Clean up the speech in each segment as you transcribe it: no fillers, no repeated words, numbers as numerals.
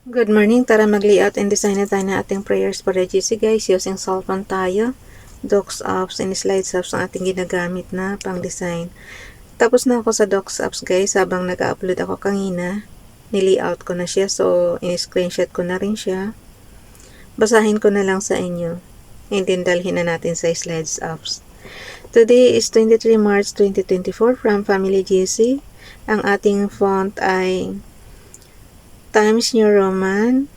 Good morning! Tara mag-layout and design na tayo ng ating prayers for the GC guys. Using cellphone tayo. Docs apps and slides apps ang ating ginagamit na pang design. Tapos na ako sa Docs apps guys. Habang nag-upload ako kanina, nilayout ko na siya. So, in-screenshot ko na rin siya. Basahin ko na lang sa inyo. And then dalhin na natin sa slides apps. Today is 23 March 2024 from Family GC. Ang ating font ay Times New Roman,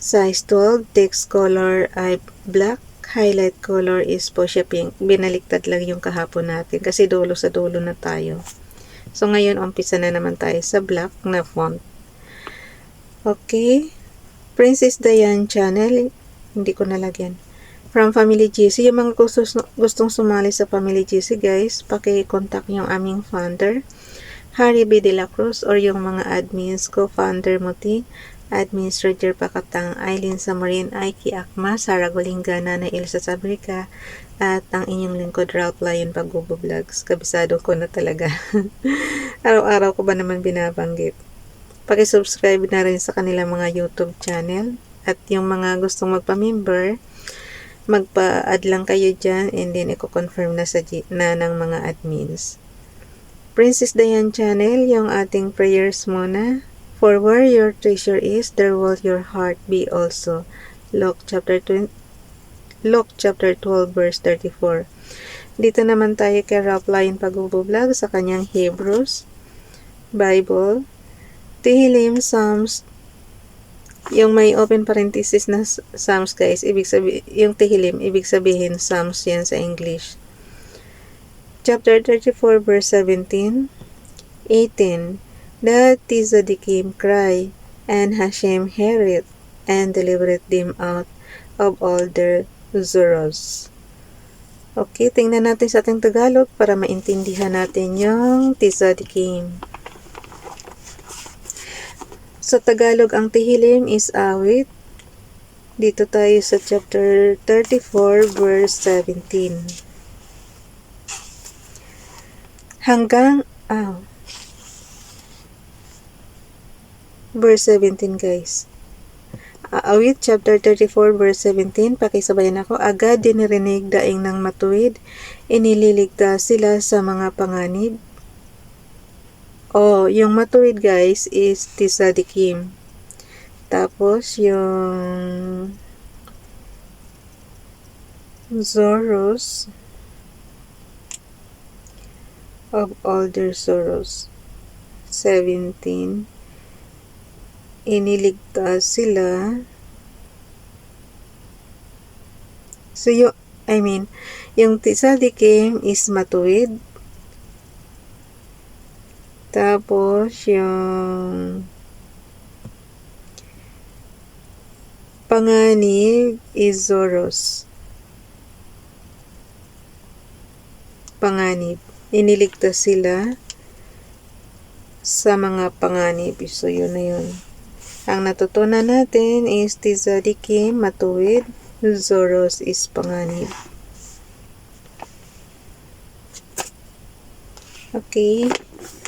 size 12, text color ay black, highlight color is fuchsia pink. Binaliktad lang yung kahapon natin kasi dulo sa dulo na tayo. So ngayon umpisa na naman tayo sa black na font. Okay, Princess Diane Channel, hindi ko nalagyan. From Family GC, yung mga gustong sumali sa Family GC guys, paki-contact yung aming founder, Harry B. De La Cruz, or yung mga admins ko, founder Muti, admins Roger Pakatang, Aileen Samarin, Aiki Akma, Sara Golingana, na Ilsa Sabrica, at ang inyong lingkod Ralph Lion Pagbubo Vlogs. Kabisado ko na talaga. Araw-araw ko ba naman binabanggit. Paki-subscribe na rin sa kanilang mga YouTube channel. At yung mga gustong magpa-member, magpa-add lang kayo dyan and then i-confirm na ng mga admins. Princess Diane Channel, yung ating prayers muna. For where your treasure is, there will your heart be also. Luke chapter 12 verse 34. Dito naman tayo kay Ralph Lion Pagbubo Vlog sa kanyang Hebrews Bible. Tehillim, Psalms, yung may open parenthesis na Psalms guys, ibig sabihin, yung Tehillim, ibig sabihin Psalms yan sa English. Chapter 34 verse 17, 18. The Tzadikim cry, and Hashem heard it, and delivered them out of all their sorrows. Okay, tingnan natin sa ating Tagalog para maintindihan natin yung Tzadikim. Sa Tagalog, ang Tehillim is awit. Dito tayo sa chapter 34 verse 17. Hanggang verse 17 guys. Awit chapter 34 verse 17, pakisabayan ako. Agad dinirinig daing ng matuwid, iniligtas sila sa mga panganib. Yung matuwid guys is Tzadikim. Tapos yung Zoros of all their sorrows. 17. Iniligtas sila. So, yung Tzadikim is matuwid. Tapos, yung panganib is Zoros. Panganib. Iniligtas sila sa mga panganib. So, yun na yun. Ang natutunan natin is Tzadikim, matuwid, Zoros is panganib. Okay.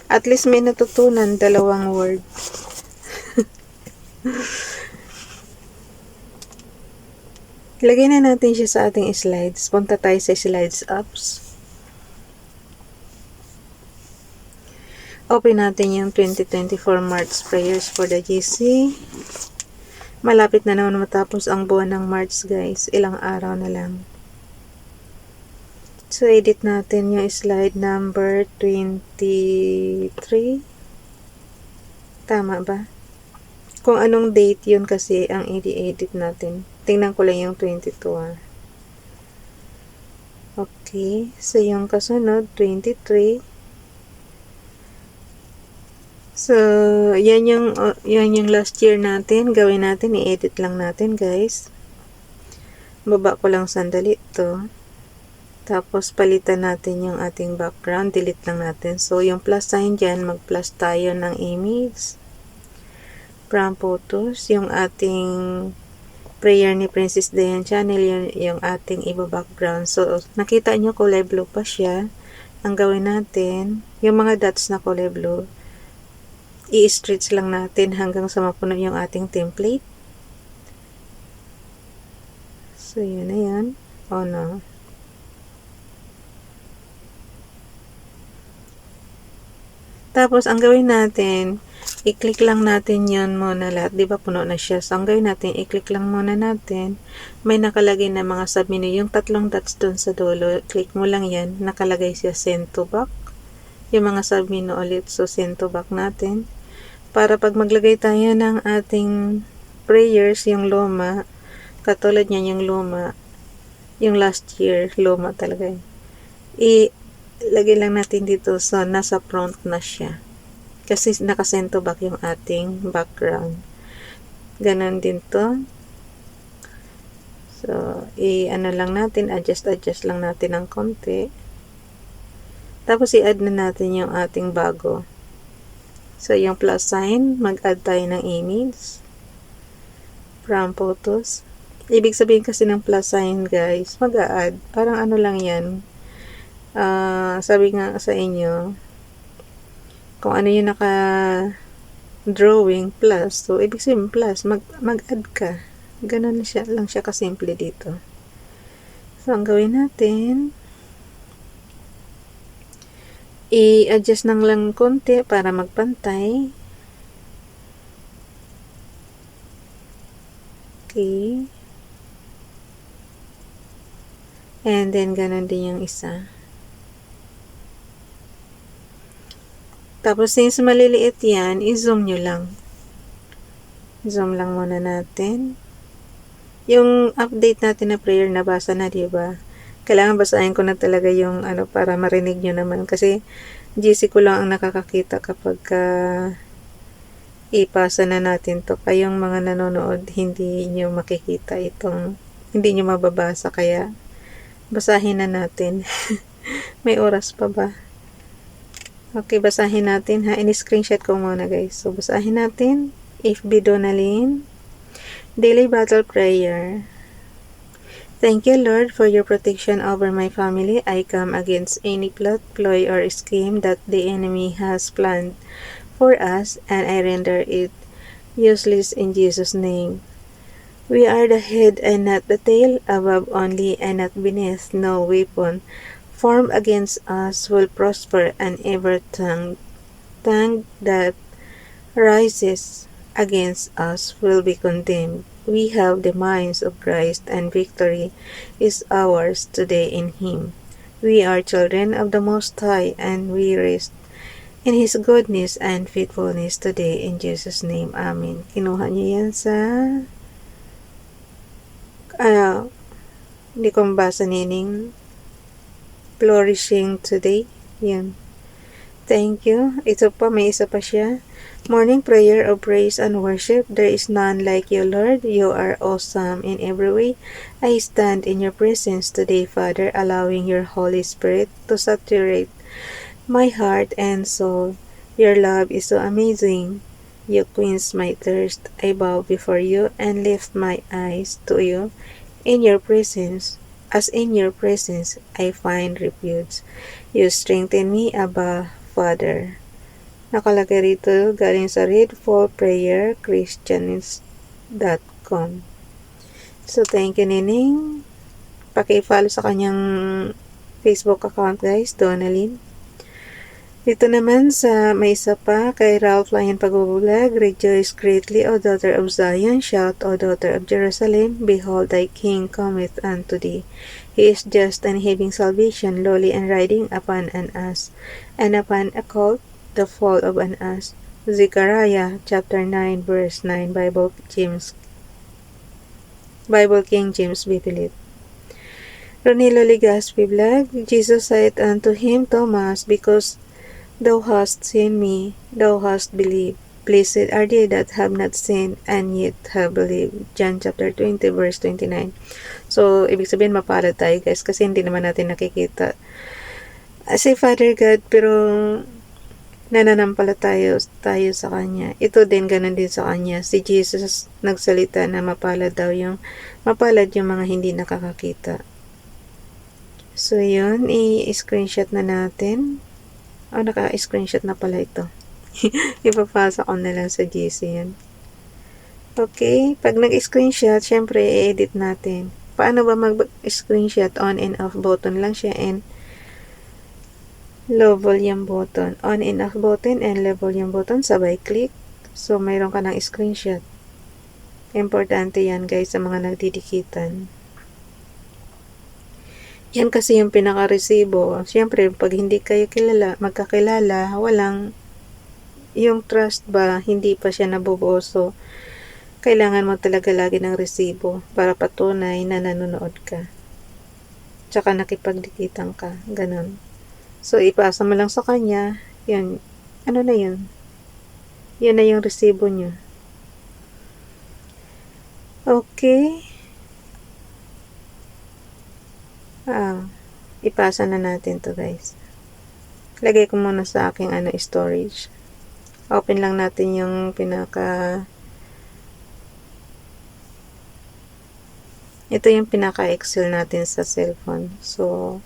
At least may natutunan, dalawang word. Lagay na natin siya sa ating slides. Punta tayo sa slides apps. Open natin yung 2024 March prayers for the GC. Malapit na naman matapos ang buwan ng March guys. Ilang araw na lang. So, edit natin yung slide number 23. Tama ba? Kung anong date yun kasi ang i-edit natin. Tingnan ko lang yung 22. Okay. So, yung kasunod, 23. So, yan yung last year natin. Gawin natin, i-edit lang natin, guys. Baba ko lang sandali ito. Tapos, palitan natin yung ating background. Delete lang natin. So, yung plus sign dyan, mag-plus tayo ng image. From photos. Yung ating prayer ni Princess Diane Channel, yung ating iba-background. So, nakita nyo, kulay blue pa siya. Ang gawin natin, yung mga dots na kulay blue, i-stretch lang natin hanggang sa mapuno yung ating template. So, yun na yan. Oh, no. Tapos, ang gawin natin, i-click lang natin yun muna lahat. Diba puno na siya? So, ang gawin natin, i-click lang muna natin. May nakalagay na mga submenu. Yung tatlong dots dun sa dulo, click mo lang yan. Nakalagay siya send to back. Yung mga submenu ulit. So, send to back natin. Para pag maglagay tayo ng ating prayers, yung luma, katulad niyan yung luma, yung last year, luma talaga yun. Lagay lang natin dito so nasa front na siya kasi nakasend to back yung ating background. Ganon din to. So ano lang natin, adjust lang natin ng konti, tapos i-add na natin yung ating bago. So yung plus sign, mag-add tayo ng image from photos. Ibig sabihin kasi ng plus sign, guys, mag-add, parang ano lang yan. Sabi nga sa inyo, kung ano yung naka-drawing plus, so ibig sabihin plus, mag-add ka. Ganun lang siya kasimple dito. So, ang gawin natin, i-adjust nang lang konti para magpantay. Okay. And then, ganun din yung isa. Tapos, since maliliit yan, i-zoom nyo lang. Zoom lang muna natin. Yung update natin na prayer, nabasa na, diba? Kailangan basahin ko na talaga yung para marinig nyo naman. Kasi, GC ko lang ang nakakakita kapag ipasa na natin to. Kayong mga nanonood, hindi nyo makikita itong, hindi nyo mababasa. Kaya, basahin na natin. May oras pa ba? Okay, basahin natin ha. In-screenshot ko muna, guys. So, basahin natin. FB Donalyn. Daily Battle Prayer. Thank you, Lord, for your protection over my family. I come against any plot, ploy, or scheme that the enemy has planned for us, and I render it useless in Jesus' name. We are the head and not the tail, above only and not beneath. No weapon formed against us will prosper, and every tongue that rises against us will be condemned. We have the minds of Christ, and victory is ours today in Him. We are children of the Most High, and we rest in His goodness and faithfulness today in Jesus' name. Amen. Kinuha niyo yan sa hindi ko mabasa, nining flourishing today. Yan. Thank you. Ito pa, may isa pa siya. Morning prayer of praise and worship. There is none like you, Lord. You are awesome in every way. I stand in your presence today, Father, allowing your Holy Spirit to saturate my heart and soul. Your love is so amazing. You quench my thirst. I bow before you and lift my eyes to you. In your presence, as in your presence, I find refuge. You strengthen me, Abba, Father. Nakalagay rito, galing sa readfulprayerchristians.com. So, thank you, Nining. Paki-follow sa kanyang Facebook account, guys, Donalyn. Dito naman sa may isa pa, kay Ralph Lion Pagbubulag, Rejoice greatly, O daughter of Zion, shout, O daughter of Jerusalem, behold thy king cometh unto thee. He is just and having salvation, lowly and riding upon an ass, and upon a colt, the foal of an ass. Zechariah chapter 9 verse 9, Bible King James Bible. Ronilo Ligaspi Vlog, Jesus said unto him, Thomas, because thou hast seen me, thou hast believed. Blessed are they that have not seen and yet have believed. John chapter 20 verse 29. So, ibig sabihin mapalad tayo, guys, kasi hindi naman natin nakikita si Father God, pero nananampalataya tayo sa Kanya. Ito din, ganun din sa Kanya. Si Jesus nagsalita na mapalad yung mga hindi nakakakita. So, yun, i-screenshot na natin. Naka-screenshot na pala ito. Ipapasa ko na lang sa GC yan. Okay, pag nag-screenshot, syempre i-edit natin. Paano ba mag-screenshot? On and off button lang siya and low volume button. On and off button and low volume button, sabay click. So, mayroon ka ng screenshot. Importante yan guys sa mga nagdidikitan. Yan kasi yung pinaka-resibo. Siyempre, pag hindi kayo magkakilala, walang yung trust ba, hindi pa siya nabubuo. So, kailangan mo talaga lagi ng resibo para patunay na nanonood ka. Tsaka nakipagdikitan ka. Ganun. So, ipasa mo lang sa kanya. Yan. Ano na yun? Yan na yung resibo nyo. Okay. Ipasa na natin to guys. Lagay ko muna sa aking storage. Open lang natin yung ito yung pinaka-Excel natin sa cellphone. So,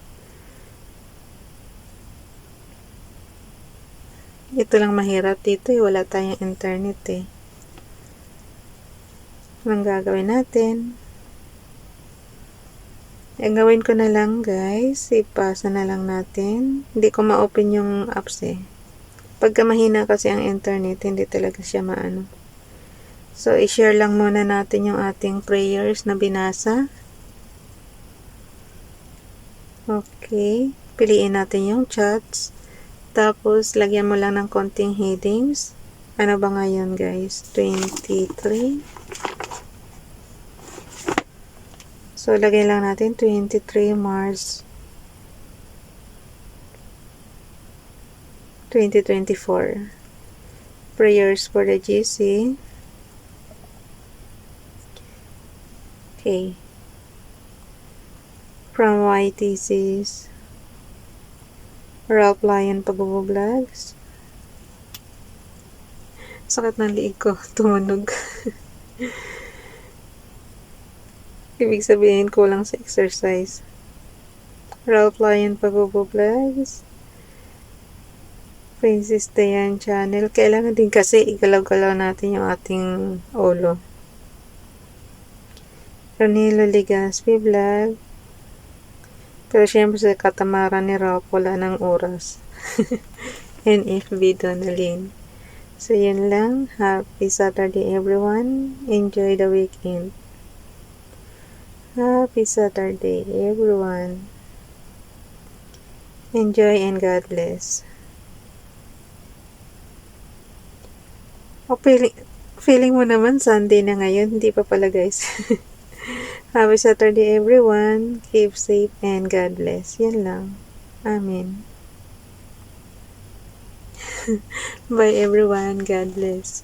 ito lang mahirap dito wala tayong internet Anong gagawin natin? Ang gawin ko na lang guys, ipasa na lang natin. Hindi ko ma-open yung apps Pagka mahina kasi ang internet, hindi talaga siya maano. So, i-share lang muna natin yung ating prayers na binasa. Okay. Piliin natin yung chats. Tapos, lagyan mo lang ng konting headings. Ano ba ngayon guys? 23. So, lagay lang natin 23 March 2024. Prayers for the GC. Okay. From YTC's Ralph Lion Pagbubo-Vlogs. Sakit ng liig ko. Tumunog. Ibig sabihin kulang sa exercise. Ralph Lion Pagbubo-Vlogs. Princess Dayan Channel. Kailangan din kasi igalaw-galaw natin yung ating ulo. Ronilo Ligaspi Vlog. Pero syempre sa katamaran ni Ralph wala ng oras. NFB Donalyn. So yun lang. Happy Saturday everyone. Enjoy the weekend. Happy Saturday everyone. Enjoy and God bless. Feeling mo naman Sunday na ngayon. Hindi pa pala guys. Happy Saturday everyone. Keep safe and God bless. Yan lang. Amen. Bye everyone. God bless.